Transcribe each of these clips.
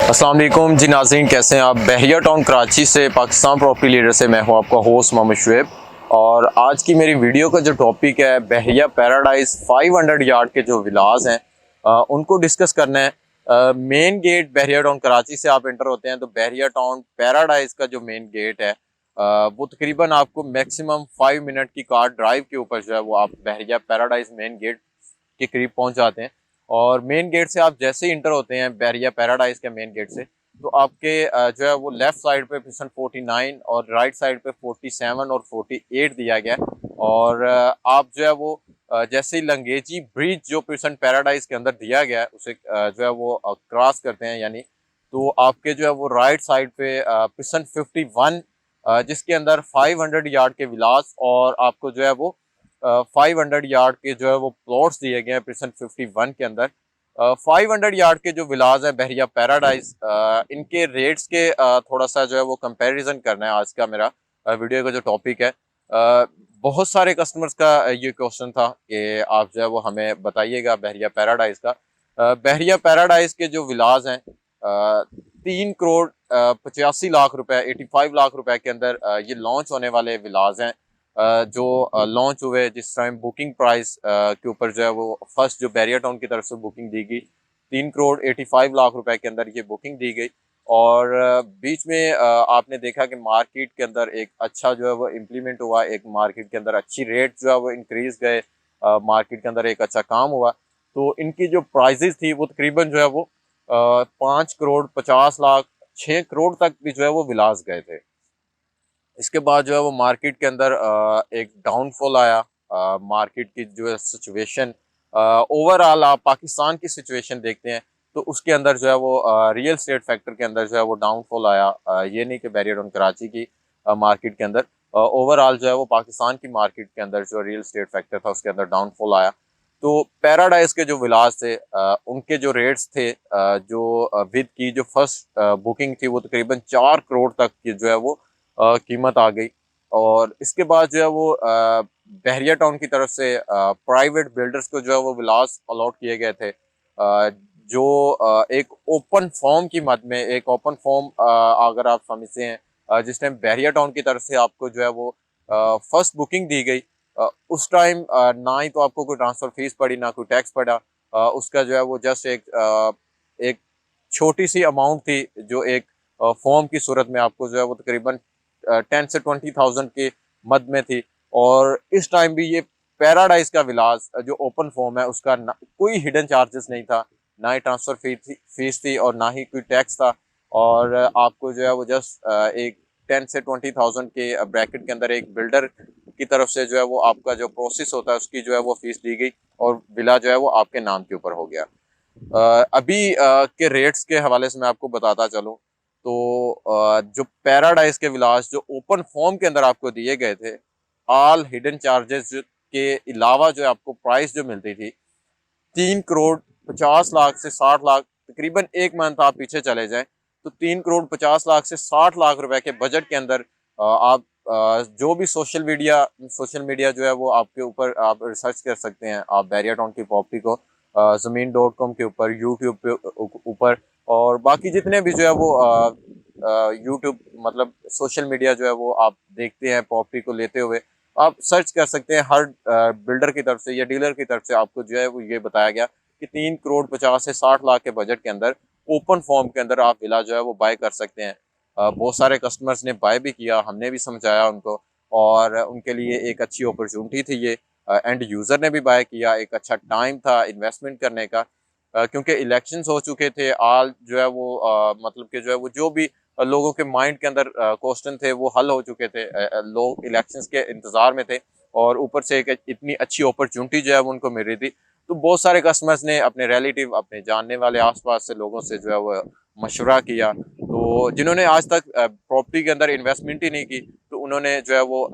अस्सलाम वालेकुम जी नाज़रीन, कैसे हैं आप। बहरिया टाउन कराची से पाकिस्तान प्रॉपर्टी लीडर से मैं हूं आपका होस्ट मोहम्मद शुएब। और आज की मेरी वीडियो का जो टॉपिक है बहरिया पैराडाइज 500 यार्ड के जो विलास हैं उनको डिस्कस करना है। मेन गेट बहरिया टाउन कराची से आप एंटर होते हैं तो बहरिया टाउन पैराडाइज का जो मेन गेट है वो तकरीबन आपको मैक्सिमम 5 मिनट की कार ड्राइव के ऊपर जो है वो आप बहरिया पैराडाइज मेन गेट के करीब पहुंच जाते हैं। और मेन गेट से आप जैसे ही इंटर होते हैं बहरिया पैराडाइज के मेन गेट से, तो आपके जो है वो लेफ्ट साइड पे पिसन 49 और राइट साइड पे 47 और 48 दिया गया है। और आप जो है वो जैसे ही लंगेजी ब्रिज जो पिसन पैराडाइज के अंदर दिया गया है उसे जो है वो क्रॉस करते हैं, यानी तो आपके जो है वो राइट साइड पे पिसन 51 जिसके अंदर 500 यार्ड के विलास और आपको जो है वो 500 यार्ड के जो है वो प्लॉट्स दिए गए हैं प्रिसन 51 के अंदर। 500 यार्ड के जो विलाज हैं बहरिया पैराडाइज, इनके रेट्स के थोड़ा सा जो है वो कंपैरिजन करना है आज का मेरा वीडियो का जो टॉपिक है। बहुत सारे कस्टमर्स का ये क्वेश्चन था कि आप जो है वो हमें बताइएगा बहरिया पैराडाइज का। बहरिया पैराडाइज के जो विलाज हैं 3 करोड़ 85 लाख रुपए 85 लाख रुपए के अंदर ये लॉन्च होने वाले विलाज हैं। जो लॉन्च हुए जिस टाइम बुकिंग प्राइस के ऊपर जो है वो फर्स्ट जो बैरिया टाउन की तरफ से बुकिंग दी गई 3 करोड़ 85 लाख रुपए के अंदर ये बुकिंग दी गई। और बीच में आपने देखा कि मार्केट के अंदर एक अच्छा जो है वो इम्प्लीमेंट हुआ, एक मार्केट के अंदर अच्छी रेट जो है वो इंक्रीज गए, मार्केट के अंदर एक अच्छा काम हुआ। तो इनकी जो प्राइजेस थी वो तकरीबन जो है वो 5 करोड़ 50 लाख 6 करोड़ तक भी जो है वो विलास गए थे। इसके बाद जो है वो मार्केट के अंदर एक डाउनफॉल आया। मार्केट की जो है सिचुएशन, ओवरऑल आप पाकिस्तान की सिचुएशन देखते हैं तो उसके अंदर जो है वो रियल स्टेट फैक्टर के अंदर जो है वो डाउनफॉल आया। ये नहीं कि बैरियर ऑन कराची की मार्केट के अंदर, ओवरऑल जो है वो पाकिस्तान की मार्केट के अंदर जो रियल स्टेट फैक्टर था उसके अंदर डाउनफॉल आया। तो पैराडाइज के जो विलास थे उनके जो रेट्स थे जो विद की जो फर्स्ट बुकिंग थी वो तकरीबन 4 करोड़ तक की जो है वो कीमत आ गई। और इसके बाद जो है वो बहरिया टाउन की तरफ से प्राइवेट बिल्डर्स को जो है वो विलास अलॉट किए गए थे, जो एक ओपन फॉर्म की मद में, एक ओपन फॉर्म अगर आप समझते हैं जिस टाइम बहरिया टाउन की तरफ से आपको जो है वो फर्स्ट बुकिंग दी गई, उस टाइम ना ही तो आपको कोई ट्रांसफर फीस पड़ी ना कोई टैक्स पड़ा। उसका जो है वो जस्ट एक छोटी सी अमाउंट थी जो एक फॉर्म की सूरत में आपको जो है वो तकरीबन 10 से 20,000 के मद में थी। और इस टाइम भी ये पैराडाइज का विलास जो ओपन फॉर्म है उसका कोई हिडन चार्जेस नहीं था, ना ही ट्रांसफर फीस थी और ना ही कोई टैक्स था। और आपको जो है वो जस्ट एक 10 से 20,000 के ब्रैकेट के अंदर एक बिल्डर की तरफ से जो है वो आपका जो प्रोसेस होता है उसकी जो है वो फीस दी गई और विला जो है वो आपके नाम के ऊपर हो गया। अभी के रेट्स के हवाले से मैं आपको बताता चलूँ तो जो पैराडाइज के विलास जो ओपन फॉर्म के अंदर आपको दिए गए थे, ऑल हिडन चार्जेस के अलावा जो आपको प्राइस जो मिलती थी 3 करोड़ 50 लाख से 60 लाख, तकरीबन एक मंथ आप पीछे चले जाएं तो 3 करोड़ 50 लाख से 60 लाख रुपए के बजट के अंदर आप जो भी सोशल मीडिया जो है वो आपके ऊपर आप रिसर्च कर सकते हैं। आप बैरिया टाउन की प्रॉपर्टी को ज़मीन.com के ऊपर, यूट्यूब पे ऊपर और बाकी जितने भी जो है वो यूट्यूब मतलब सोशल मीडिया जो है वो आप देखते हैं प्रॉपर्टी को लेते हुए, आप सर्च कर सकते हैं। हर बिल्डर की तरफ से या डीलर की तरफ से आपको जो है वो ये बताया गया कि 3 करोड़ 50 से 60 लाख के बजट के अंदर ओपन फॉर्म के अंदर आप विला जो है वो बाय कर सकते हैं। बहुत सारे कस्टमर्स ने बाय भी किया, हमने भी समझाया उनको और उनके लिए एक अच्छी अपॉर्चुनिटी थी ये। एंड यूज़र ने भी बाय किया, एक अच्छा टाइम था इन्वेस्टमेंट करने का, क्योंकि इलेक्शंस हो चुके थे। आल जो है वो मतलब कि जो है वो जो भी लोगों के माइंड के अंदर क्वेश्चन थे वो हल हो चुके थे। लोग इलेक्शंस के इंतज़ार में थे और ऊपर से एक इतनी अच्छी अपॉर्चुनिटी जो है वो उनको मिल रही थी। तो बहुत सारे कस्टमर्स ने अपने रिलेटिव, अपने जानने वाले आसपास से लोगों से जो है वो मशवरा किया। तो जिन्होंने आज तक प्रॉपर्टी के अंदर इन्वेस्टमेंट ही नहीं की तो उन्होंने जो है वो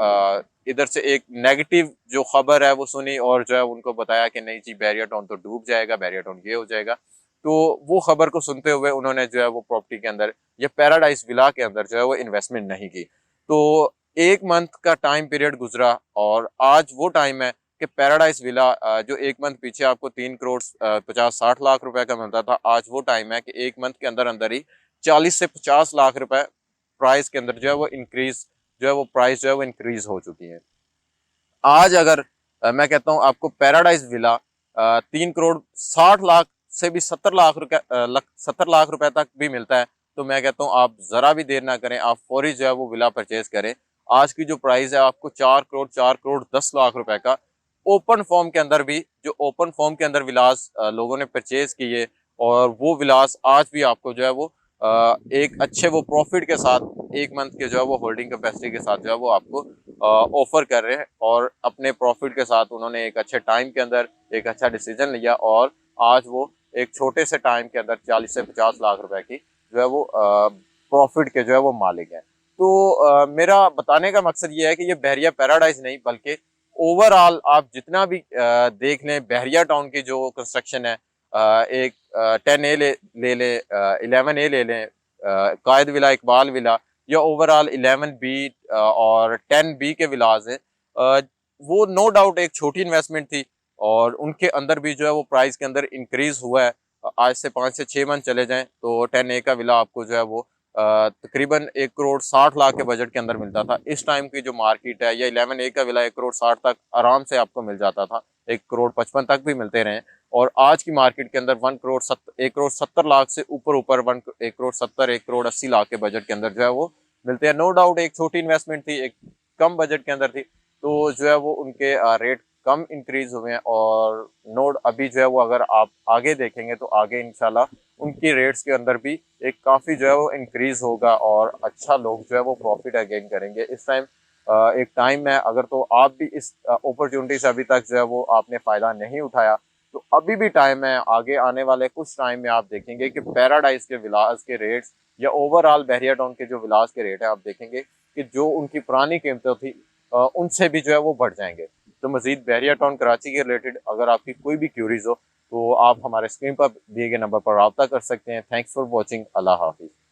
इधर से एक नेगेटिव जो खबर है वो सुनी और जो है उनको बताया कि नहीं जी बैरिया टाउन तो डूब जाएगा, बैरिया टाउन ये हो जाएगा। तो वो खबर को सुनते हुए उन्होंने जो है वो प्रॉपर्टी के अंदर या पैराडाइज विला के अंदर जो है वो इन्वेस्टमेंट नहीं की। तो एक मंथ का टाइम पीरियड गुजरा और आज वो टाइम है कि पैराडाइज विला जो एक मंथ पीछे आपको 3 करोड़ 50-60 लाख रुपए का मिलता था, आज वो टाइम है कि एक मंथ के अंदर अंदर ही 40 से 50 लाख रुपए प्राइस के अंदर जो है वो इंक्रीज, जो है वो प्राइस जो है वो इंक्रीज हो चुकी है। आज अगर मैं कहता हूँ आपको पैराडाइज विला 3 करोड़ 60 लाख से भी 70 लाख रुपए 70 लाख रुपए तक भी मिलता है, तो मैं कहता हूँ आप जरा भी देर ना करें, आप फौरी जो है वो विला परचेज करें। आज की जो प्राइस है आपको 4 करोड़ 10 लाख रुपए का ओपन फॉर्म के अंदर भी, जो ओपन फॉर्म के अंदर विलास लोगों ने परचेज किए, और वो विलास आज भी आपको जो है वो एक अच्छे वो प्रॉफिट के साथ 1 मंथ के जो है वो होल्डिंग कैपेसिटी के साथ जो है वो आपको ऑफर कर रहे हैं, और अपने प्रॉफिट के साथ उन्होंने एक अच्छे टाइम के अंदर एक अच्छा डिसीजन लिया, और आज वो एक छोटे से टाइम के अंदर 40 से 50 लाख रुपए की जो है वो प्रॉफिट के जो है वो मालिक है। तो मेरा बताने का मकसद ये है कि ये बहरिया पैराडाइज नहीं, बल्कि ओवरऑल आप जितना भी देख लें, बहरिया टाउन की जो कंस्ट्रक्शन है, एक 10A ले लें, 11A ले लें, कायद विला, इकबाल विला, या ओवरऑल 11B और 10B के विलाज हैं, वो नो डाउट एक छोटी इन्वेस्टमेंट थी, और उनके अंदर भी जो है वो प्राइस के अंदर इंक्रीज हुआ है। आज से 5 से 6 मंथ चले जाएं तो 10A का विला आपको जो है वो तकरीबन 1 करोड़ 60 लाख के बजट के अंदर मिलता था। इस टाइम की जो मार्केट है, या 11A का विला 1 करोड़ 60 तक आराम से आपको मिल जाता था, 1 करोड़ 55 तक भी मिलते रहे। और आज की मार्केट के अंदर 1 करोड़ 70 लाख से ऊपर 1 करोड़ 70 1 करोड़ 80 लाख के बजट के अंदर जो है वो मिलते हैं। नो डाउट एक छोटी इन्वेस्टमेंट थी, एक कम बजट के अंदर थी, तो जो है वो उनके रेट कम इंक्रीज हुए हैं, और नोड अभी जो है वो अगर आप आगे देखेंगे तो आगे इंशाल्लाह उनकी रेट्स के अंदर भी एक काफ़ी जो है वो इंक्रीज होगा, और अच्छा लोग जो है वो प्रॉफिट गेन करेंगे। इस टाइम एक टाइम है, अगर तो आप भी इस अपॉर्चुनिटी से अभी तक जो है वो आपने फ़ायदा नहीं उठाया, तो अभी भी टाइम है। आगे आने वाले कुछ टाइम में आप देखेंगे कि पैराडाइज के विलास के रेट्स, या ओवरऑल बहरिया टाउन के जो विलास के रेट है, आप देखेंगे कि जो उनकी पुरानी कीमतें थी उनसे भी जो है वो बढ़ जाएंगे। तो मजीद बहरिया टाउन कराची के रिलेटेड अगर आपकी कोई भी क्यूरीज हो, तो आप हमारे स्क्रीन पर दिए गए नंबर पर रब्ता कर सकते हैं। Thanks for watching. अल्लाह हाफिज़।